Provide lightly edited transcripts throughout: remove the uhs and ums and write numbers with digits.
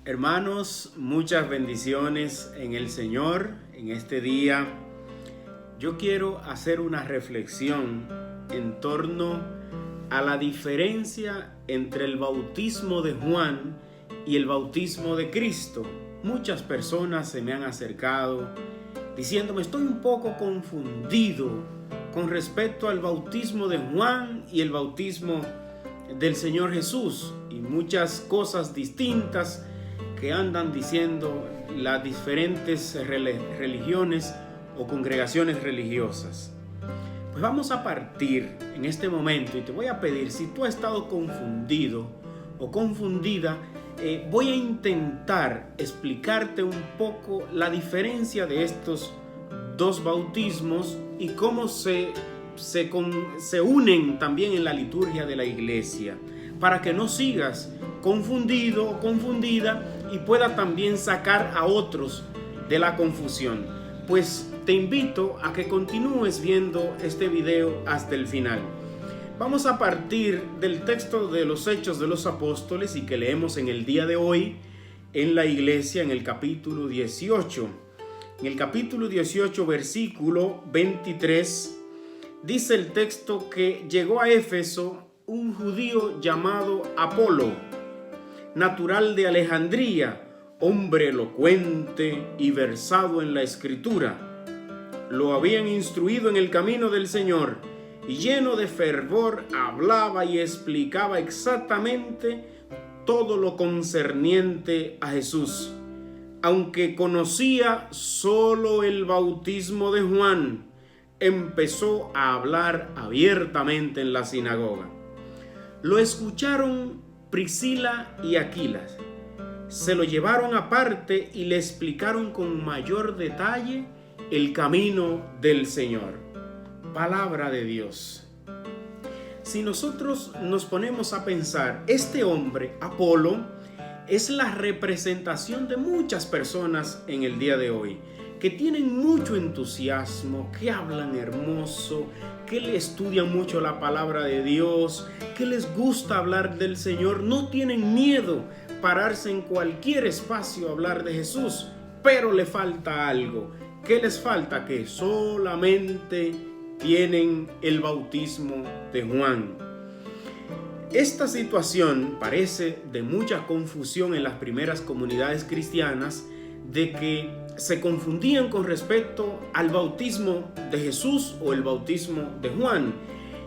Hermanos, muchas bendiciones en el Señor. En este día yo quiero hacer una reflexión en torno a la diferencia entre el bautismo de Juan y el bautismo de Cristo. Muchas personas se me han acercado diciéndome: estoy un poco confundido con respecto al bautismo de Juan y el bautismo del Señor Jesús, y muchas cosas distintas que andan diciendo las diferentes religiones o congregaciones religiosas. Pues vamos a partir en este momento y te voy a pedir, si tú has estado confundido o confundida, voy a intentar explicarte un poco la diferencia de estos dos bautismos y cómo se unen también en la liturgia de la iglesia, para que no sigas confundido o confundida y pueda también sacar a otros de la confusión. Pues te invito a que continúes viendo este video hasta el final. Vamos a partir del texto de los Hechos de los Apóstoles y que leemos en el día de hoy en la iglesia, en el capítulo 18. En el capítulo 18, versículo 23, dice el texto que llegó a Éfeso un judío llamado Apolo, natural de Alejandría, hombre elocuente y versado en la escritura. Lo habían instruido en el camino del Señor y lleno de fervor hablaba y explicaba exactamente todo lo concerniente a Jesús. Aunque conocía solo el bautismo de Juan, empezó a hablar abiertamente en la sinagoga. Lo escucharon Priscila y Aquila. Se lo llevaron aparte y le explicaron con mayor detalle el camino del Señor. Palabra de Dios. Si nosotros nos ponemos a pensar, este hombre, Apolo, es la representación de muchas personas en el día de hoy, que tienen mucho entusiasmo, que hablan hermoso, que le estudian mucho la palabra de Dios, que les gusta hablar del Señor, no tienen miedo pararse en cualquier espacio a hablar de Jesús, pero le falta algo. ¿Qué les falta? Que solamente tienen el bautismo de Juan. Esta situación parece de mucha confusión en las primeras comunidades cristianas, de que se confundían con respecto al bautismo de Jesús o el bautismo de Juan.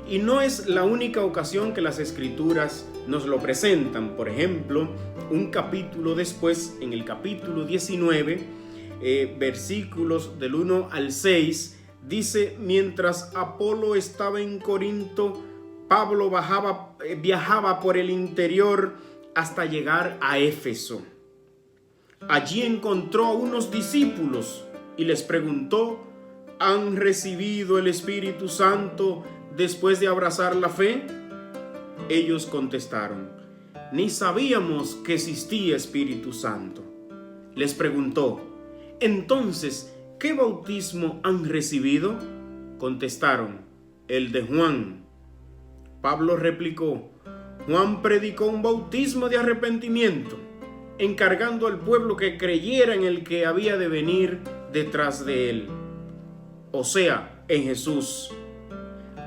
Y no es la única ocasión que las escrituras nos lo presentan. Por ejemplo, un capítulo después, en el capítulo 19, versículos del 1 al 6, dice: mientras Apolo estaba en Corinto, Pablo viajaba por el interior hasta llegar a Éfeso. Allí encontró a unos discípulos y les preguntó: ¿han recibido el Espíritu Santo después de abrazar la fe? Ellos contestaron: ni sabíamos que existía Espíritu Santo. Les preguntó: entonces, ¿qué bautismo han recibido? Contestaron: el de Juan. Pablo replicó: Juan predicó un bautismo de arrepentimiento, encargando al pueblo que creyera en el que había de venir detrás de él, o sea, en Jesús.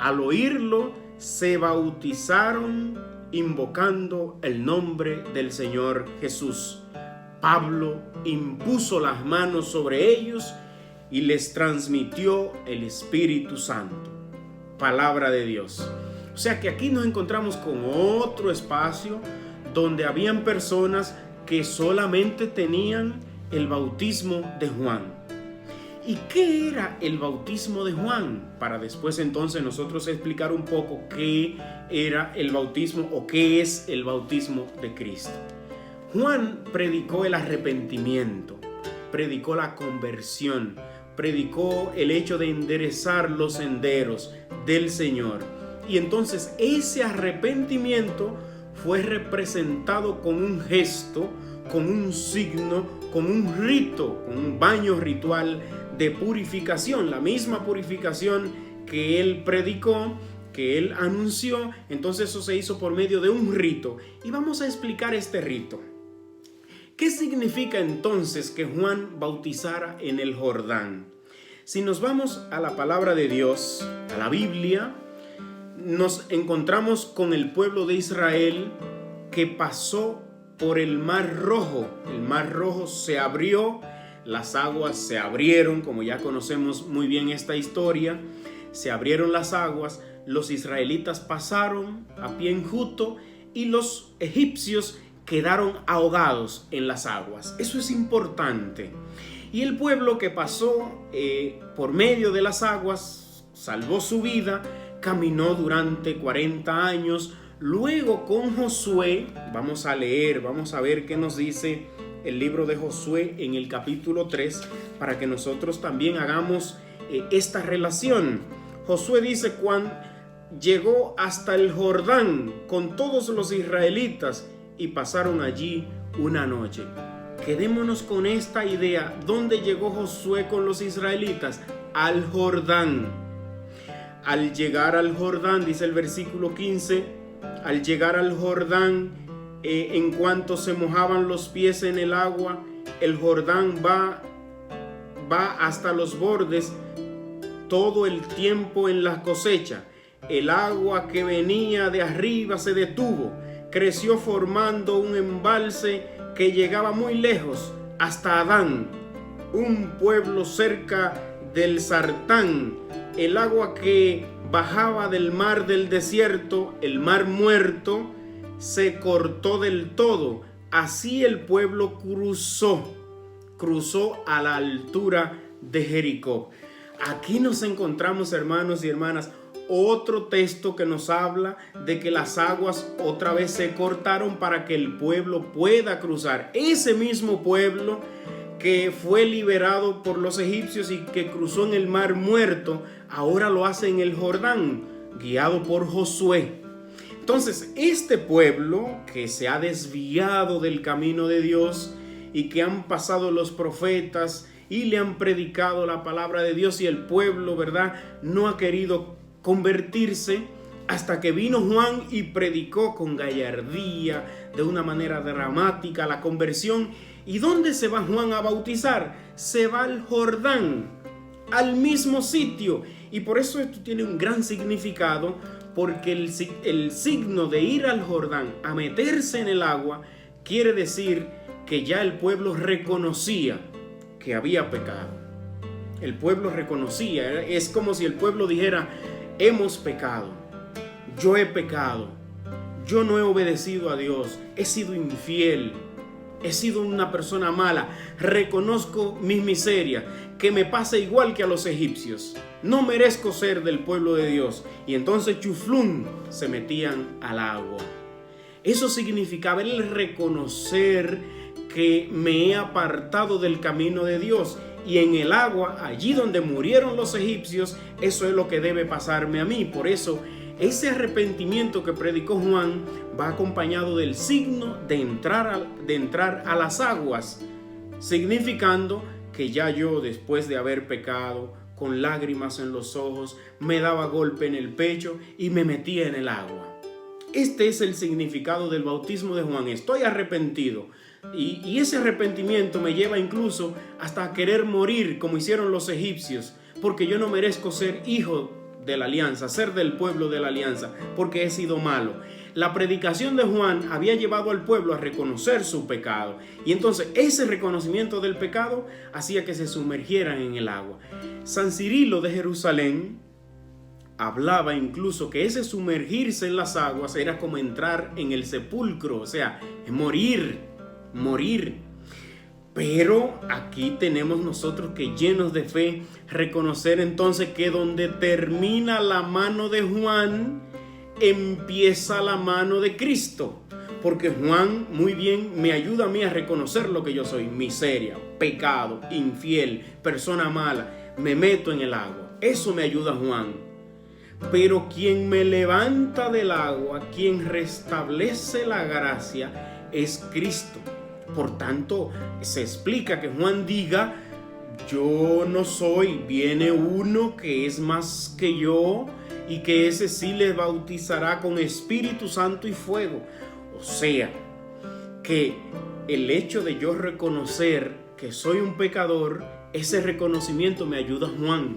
Al oírlo, se bautizaron invocando el nombre del Señor Jesús. Pablo impuso las manos sobre ellos y les transmitió el Espíritu Santo. Palabra de Dios. O sea que aquí nos encontramos con otro espacio donde habían personas que solamente tenían el bautismo de Juan. ¿Y qué era el bautismo de Juan? Para después entonces nosotros explicar un poco qué era el bautismo o qué es el bautismo de Cristo. Juan predicó el arrepentimiento, predicó la conversión, predicó el hecho de enderezar los senderos del Señor. Y entonces ese arrepentimiento fue representado con un gesto, con un signo, con un rito, con un baño ritual de purificación, la misma purificación que él predicó, que él anunció. Entonces eso se hizo por medio de un rito. Y vamos a explicar este rito. ¿Qué significa entonces que Juan bautizara en el Jordán? Si nos vamos a la palabra de Dios, a la Biblia, nos encontramos con el pueblo de Israel que pasó por el Mar Rojo. El Mar Rojo se abrió, las aguas se abrieron, como ya conocemos muy bien esta historia. Se abrieron las aguas, los israelitas pasaron a pie enjuto y los egipcios quedaron ahogados en las aguas. Eso es importante. Y el pueblo que pasó por medio de las aguas salvó su vida, caminó durante 40 años. Luego con Josué, vamos a leer, vamos a ver qué nos dice el libro de Josué en el capítulo 3, para que nosotros también hagamos esta relación. Josué dice: cuando llegó hasta el Jordán con todos los israelitas y pasaron allí una noche. Quedémonos con esta idea. ¿Dónde llegó Josué con los israelitas? Al Jordán. Al llegar al Jordán, dice el versículo 15, al llegar al Jordán, en cuanto se mojaban los pies en el agua, el Jordán va hasta los bordes todo el tiempo en la cosecha. El agua que venía de arriba se detuvo, creció formando un embalse que llegaba muy lejos, hasta Adán, un pueblo cerca del Sartán. El agua que bajaba del mar del desierto, el mar muerto, se cortó del todo. Así el pueblo cruzó a la altura de Jericó. Aquí nos encontramos, hermanos y hermanas, otro texto que nos habla de que las aguas otra vez se cortaron para que el pueblo pueda cruzar. Ese mismo pueblo que fue liberado por los egipcios y que cruzó en el mar muerto, ahora lo hace en el Jordán, guiado por Josué. Entonces, este pueblo que se ha desviado del camino de Dios y que han pasado los profetas y le han predicado la palabra de Dios, y el pueblo, ¿verdad?, no ha querido convertirse, hasta que vino Juan y predicó con gallardía, de una manera dramática, la conversión. ¿Y dónde se va Juan a bautizar? Se va al Jordán, al mismo sitio. Y por eso esto tiene un gran significado, porque el signo de ir al Jordán, a meterse en el agua, quiere decir que ya el pueblo reconocía que había pecado. El pueblo reconocía, es como si el pueblo dijera: hemos pecado, yo he pecado, yo no he obedecido a Dios, he sido infiel, he sido una persona mala, reconozco mis miserias, que me pasa igual que a los egipcios, no merezco ser del pueblo de Dios. Y entonces chuflún, se metían al agua. Eso significaba el reconocer que me he apartado del camino de Dios. Y en el agua, allí donde murieron los egipcios, eso es lo que debe pasarme a mí. Por eso, ese arrepentimiento que predicó Juan va acompañado del signo de entrar a las aguas, significando que ya yo, después de haber pecado, con lágrimas en los ojos, me daba golpe en el pecho y me metía en el agua. Este es el significado del bautismo de Juan. Estoy arrepentido. Y ese arrepentimiento me lleva incluso hasta a querer morir como hicieron los egipcios, porque yo no merezco ser hijo de la alianza, ser del pueblo de la alianza, porque he sido malo. La predicación de Juan había llevado al pueblo a reconocer su pecado, y entonces ese reconocimiento del pecado hacía que se sumergieran en el agua. San Cirilo de Jerusalén hablaba incluso que ese sumergirse en las aguas era como entrar en el sepulcro, o sea, morir. Pero aquí tenemos nosotros que, llenos de fe, reconocer entonces que donde termina la mano de Juan, empieza la mano de Cristo. Porque Juan muy bien me ayuda a mí a reconocer lo que yo soy: miseria, pecado, infiel, persona mala, me meto en el agua. Eso me ayuda Juan. Pero quien me levanta del agua, quien restablece la gracia, es Cristo. Por tanto, se explica que Juan diga: yo no soy, viene uno que es más que yo, y que ese sí les bautizará con Espíritu Santo y fuego. O sea, que el hecho de yo reconocer que soy un pecador, ese reconocimiento me ayuda Juan.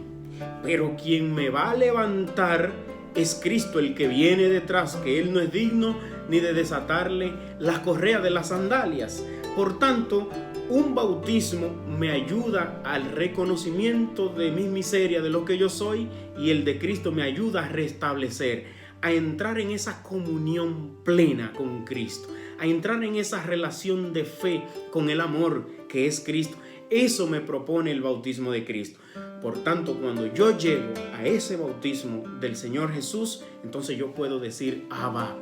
Pero quien me va a levantar es Cristo, el que viene detrás, que Él no es digno ni de desatarle las correas de las sandalias. Por tanto, un bautismo me ayuda al reconocimiento de mi miseria, de lo que yo soy, y el de Cristo me ayuda a restablecer, a entrar en esa comunión plena con Cristo, a entrar en esa relación de fe con el amor que es Cristo. Eso me propone el bautismo de Cristo. Por tanto, cuando yo llego a ese bautismo del Señor Jesús, entonces yo puedo decir Abba,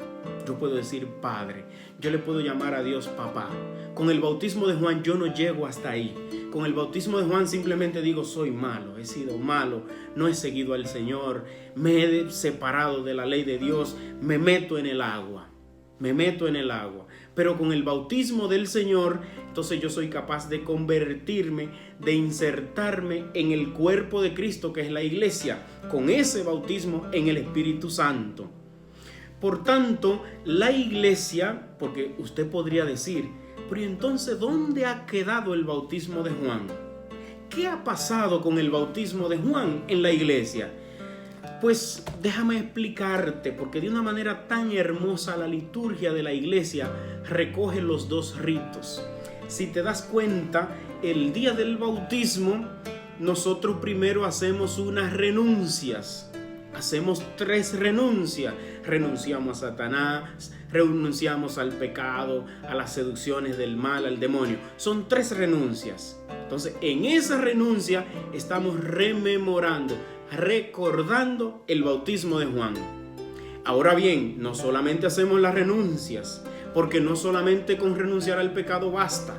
yo puedo decir Padre, yo le puedo llamar a Dios Papá. Con el bautismo de Juan yo no llego hasta ahí. Con el bautismo de Juan simplemente digo soy malo, he sido malo, no he seguido al Señor, me he separado de la ley de Dios, me meto en el agua. Pero con el bautismo del Señor, entonces yo soy capaz de convertirme, de insertarme en el cuerpo de Cristo, que es la iglesia, con ese bautismo en el Espíritu Santo. Por tanto, la iglesia, porque usted podría decir, pero entonces, ¿dónde ha quedado el bautismo de Juan? ¿Qué ha pasado con el bautismo de Juan en la iglesia? Pues déjame explicarte, porque de una manera tan hermosa la liturgia de la iglesia recoge los dos ritos. Si te das cuenta, el día del bautismo nosotros primero hacemos unas renuncias. Hacemos 3 renuncias. Renunciamos a Satanás, renunciamos al pecado, a las seducciones del mal, al demonio. Son 3 renuncias. Entonces, en esa renuncia estamos rememorando, recordando el bautismo de Juan. Ahora bien, no solamente hacemos las renuncias, porque no solamente con renunciar al pecado basta.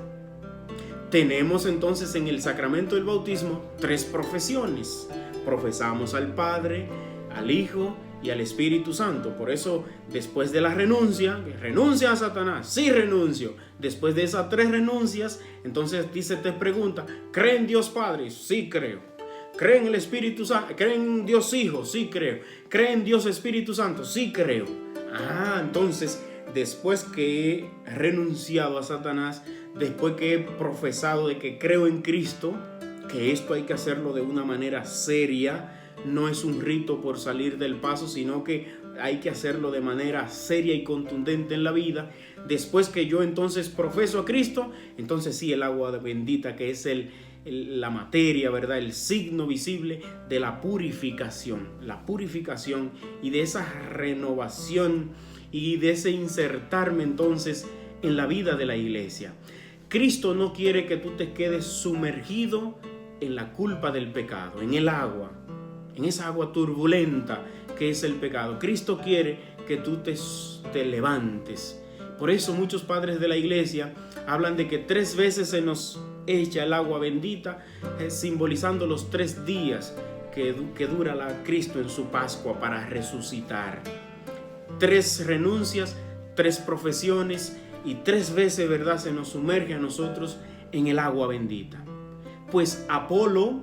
Tenemos entonces en el sacramento del bautismo 3 profesiones. Profesamos al Padre, al Hijo y al Espíritu Santo. Por eso, después de la renuncia, renuncia a Satanás, sí renuncio. Después de esas 3 renuncias, entonces te pregunta, ¿cree en Dios Padre? Sí creo. ¿Cree en el Espíritu Santo? ¿Cree en Dios Hijo? Sí creo. ¿Cree en Dios Espíritu Santo? Sí creo. Entonces, después que he renunciado a Satanás, después que he profesado de que creo en Cristo, que esto hay que hacerlo de una manera seria, no es un rito por salir del paso, sino que hay que hacerlo de manera seria y contundente en la vida. Después que yo entonces profeso a Cristo, entonces sí, el agua bendita, que es la materia, ¿verdad? El signo visible de la purificación y de esa renovación y de ese insertarme entonces en la vida de la iglesia. Cristo no quiere que tú te quedes sumergido en la culpa del pecado, en el agua, en esa agua turbulenta que es el pecado. Cristo quiere que tú te levantes. Por eso muchos padres de la iglesia hablan de que 3 veces se nos echa el agua bendita, simbolizando los 3 días que dura Cristo en su Pascua para resucitar. 3 renuncias, 3 profesiones y 3 veces, ¿verdad?, se nos sumerge a nosotros en el agua bendita. Pues Apolo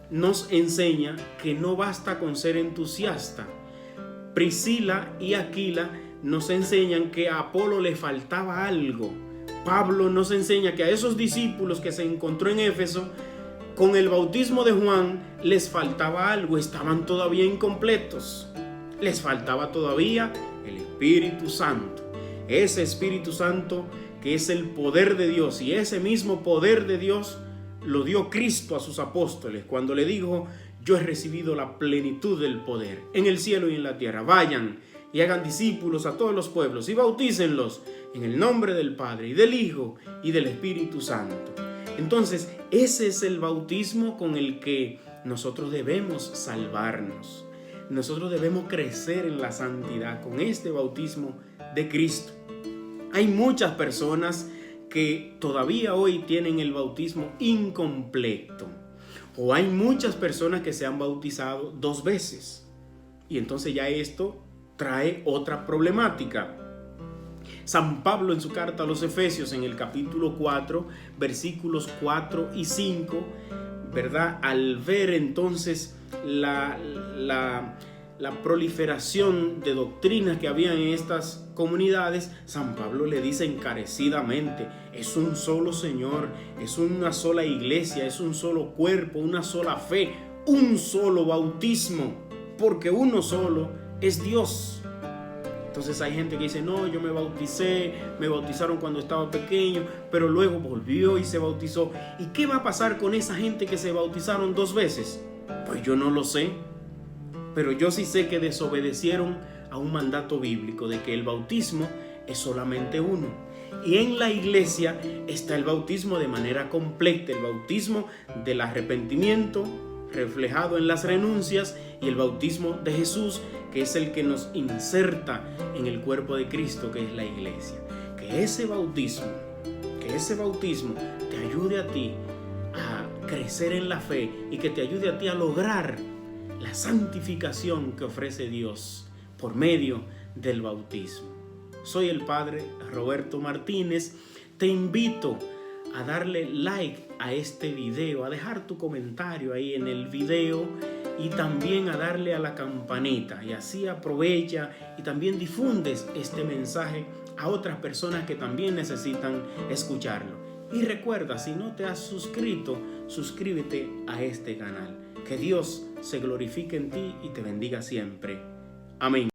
nos enseña que no basta con ser entusiasta. Priscila y Aquila nos enseñan que a Apolo le faltaba algo. Pablo nos enseña que a esos discípulos que se encontró en Éfeso, con el bautismo de Juan, les faltaba algo, estaban todavía incompletos. Les faltaba todavía el Espíritu Santo. Ese Espíritu Santo que es el poder de Dios, y ese mismo poder de Dios lo dio Cristo a sus apóstoles cuando le dijo: yo he recibido la plenitud del poder en el cielo y en la tierra. Vayan y hagan discípulos a todos los pueblos y bautícenlos en el nombre del Padre y del Hijo y del Espíritu Santo. Entonces, ese es el bautismo con el que nosotros debemos salvarnos. Nosotros debemos crecer en la santidad con este bautismo de Cristo. Hay muchas personas que todavía hoy tienen el bautismo incompleto. O hay muchas personas que se han bautizado 2 veces. Y entonces ya esto trae otra problemática. San Pablo en su carta a los Efesios, en el capítulo 4, versículos 4 y 5, ¿verdad?, al ver entonces la la proliferación de doctrinas que había en estas comunidades, San Pablo le dice encarecidamente, es un solo Señor, es una sola iglesia, es un solo cuerpo, una sola fe, un solo bautismo, porque uno solo es Dios. Entonces hay gente que dice, no, yo me bautizaron cuando estaba pequeño, pero luego volvió y se bautizó. ¿Y qué va a pasar con esa gente que se bautizaron 2 veces? Pues yo no lo sé, pero yo sí sé que desobedecieron a un mandato bíblico de que el bautismo es solamente uno. Y en la iglesia está el bautismo de manera completa, el bautismo del arrepentimiento reflejado en las renuncias y el bautismo de Jesús, que es el que nos inserta en el cuerpo de Cristo, que es la iglesia. Que ese bautismo te ayude a ti a crecer en la fe y que te ayude a ti a lograr la santificación que ofrece Dios por medio del bautismo. Soy el Padre Roberto Martínez. Te invito a darle like a este video, a dejar tu comentario ahí en el video y también a darle a la campanita, y así aprovecha y también difundes este mensaje a otras personas que también necesitan escucharlo. Y recuerda, si no te has suscrito, suscríbete a este canal. Que Dios se glorifique en ti y te bendiga siempre. Amén.